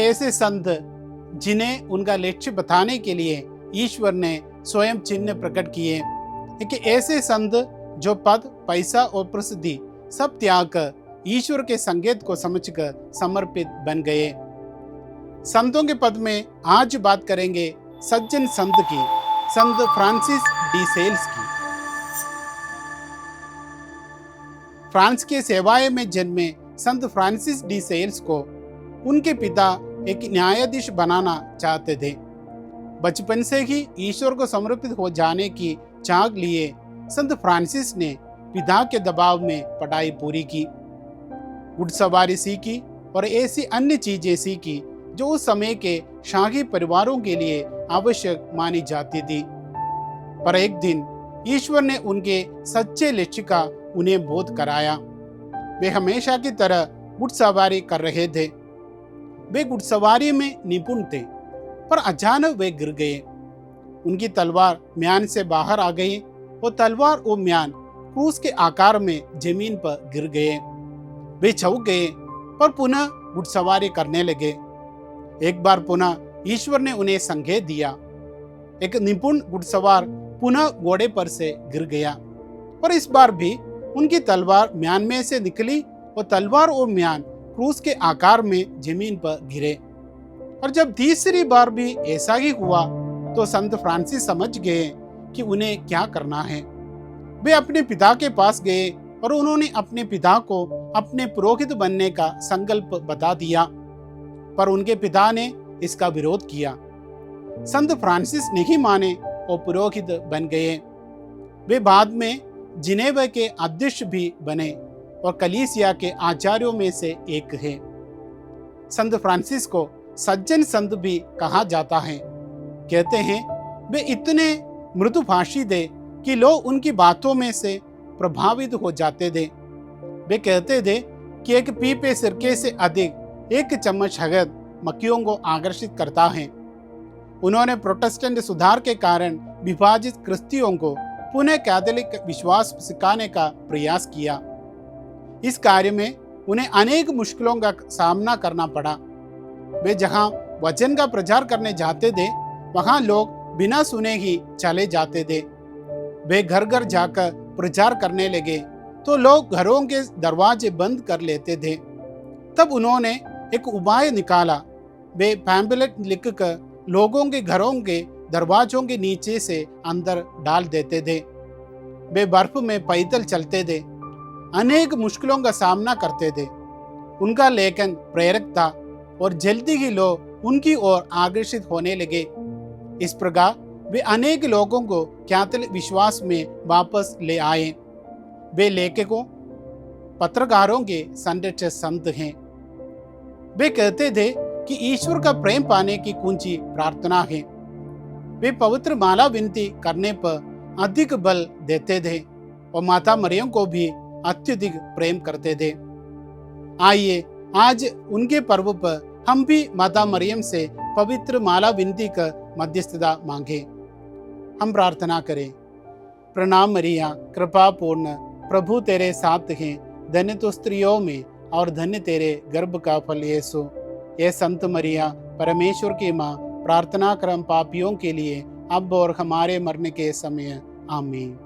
ऐसे संत जिन्हें उनका लक्ष्य बताने के लिए ईश्वर ने स्वयं चिन्ह प्रकट किए, कि ऐसे संत जो पद, पैसा और प्रसिद्धि सब त्याग कर ईश्वर के संकेत को समझकर समर्पित बन गए। संतों के पद में आज बात करेंगे सज्जन संत की, संत फ्रांसिस डी सेल्स की। फ्रांस के सेवाए में जन्मे संत फ्रांसिस डी सेल्स को उनके पिता एक न्यायाधीश बनाना चाहते थे। बचपन से ही ईश्वर को समर्पित हो जाने की चाह लिए संत फ्रांसिस ने पिता के दबाव में पढ़ाई पूरी की, घुड़सवारी सीखी और ऐसी अन्य चीजें सीखी जो उस समय के शाही परिवारों के लिए आवश्यक मानी जाती थी। पर एक दिन ईश्वर ने उनके सच्चे लक्ष्य का उन्हें बोध कराया। वे हमेशा की तरह घुड़सवारी कर रहे थे। वे घुड़सवारी में निपुण थे, पर अचानक वे गिर गए। उनकी तलवार म्यान से बाहर आ गई और तलवार और म्यान क्रूस के आकार में जमीन पर गिर गए। वे चौंक गए पर पुनः घुड़सवारी करने लगे। एक बार पुनः ईश्वर ने उन्हें संकेत दिया। एक निपुण घुड़सवार पुनः घोड़े पर से गिर गया, पर इस बार भी उनकी तलवार म्यान में से निकली और तलवार और म्यान क्रूस के आकार में जमीन पर गिरे। और जब तीसरी बार भी ऐसा ही हुआ तो संत फ्रांसिस समझ गए कि उन्हें क्या करना है। वे अपने पिता के पास गए और उन्होंने अपने पिता को अपने पुरोहित बनने का संकल्प बता दिया, पर उनके पिता ने इसका विरोध किया। संत फ्रांसिस नहीं माने और पुरोहित बन गए। वे बाद में जिनेवा के अध्यक्ष भी बने और कलीसिया के आचार्यों में से एक है। संत फ्रांसिस को सज्जन संत भी कहा जाता है। कहते हैं वे इतने मृदुभाषी थे कि लोग उनकी बातों में से प्रभावित हो जाते थे। वे कहते थे कि एक पीपे सिरके से अधिक एक चम्मच शहद मक्खियों को आकर्षित करता है। उन्होंने प्रोटेस्टेंट सुधार के कारण विभाजित क्रिस्तियों को पुनः कैथोलिक विश्वास सिखाने का प्रयास किया। इस कार्य में उन्हें अनेक मुश्किलों का सामना करना पड़ा। वे जहां वचन का प्रचार करने जाते थे वहां लोग बिना सुने ही चले जाते थे। वे घर घर जाकर प्रचार करने लगे तो लोग घरों के दरवाजे बंद कर लेते थे। तब उन्होंने एक उपाय निकाला। वे पैम्पलेट लिखकर लोगों के घरों के दरवाजों के नीचे से अंदर डाल देते थे। वे बर्फ में पैदल चलते थे, अनेक मुश्किलों का सामना करते थे। उनका लेखन प्रेरक था और जल्दी ही लोग उनकी ओर आकर्षित होने लगे। इस प्रकार वे अनेक लोगों को कैथोलिक विश्वास में वापस ले आए। वे लेखकों, पत्रकारों के संरक्षक संत हैं। वे कहते थे कि ईश्वर का प्रेम पाने की कुंजी प्रार्थना है। वे पवित्र माला विनती करने पर अधिक बल देते थे और माता मरियम को भी अत्यधिक प्रेम करते थे। आइए आज उनके पर्व पर हम भी माता मरियम से पवित्र माला विनती कर मध्यस्थता मांगे। हम प्रार्थना करें। प्रणाम मरिया, कृपा पूर्ण, प्रभु तेरे साथ हैं, धन्य तो स्त्रियों में और धन्य तेरे गर्भ का फल यीशु। ये संत मरिया परमेश्वर की माँ, प्रार्थना कर हम पापियों के लिए अब और हमारे मरने के समय। आमीन।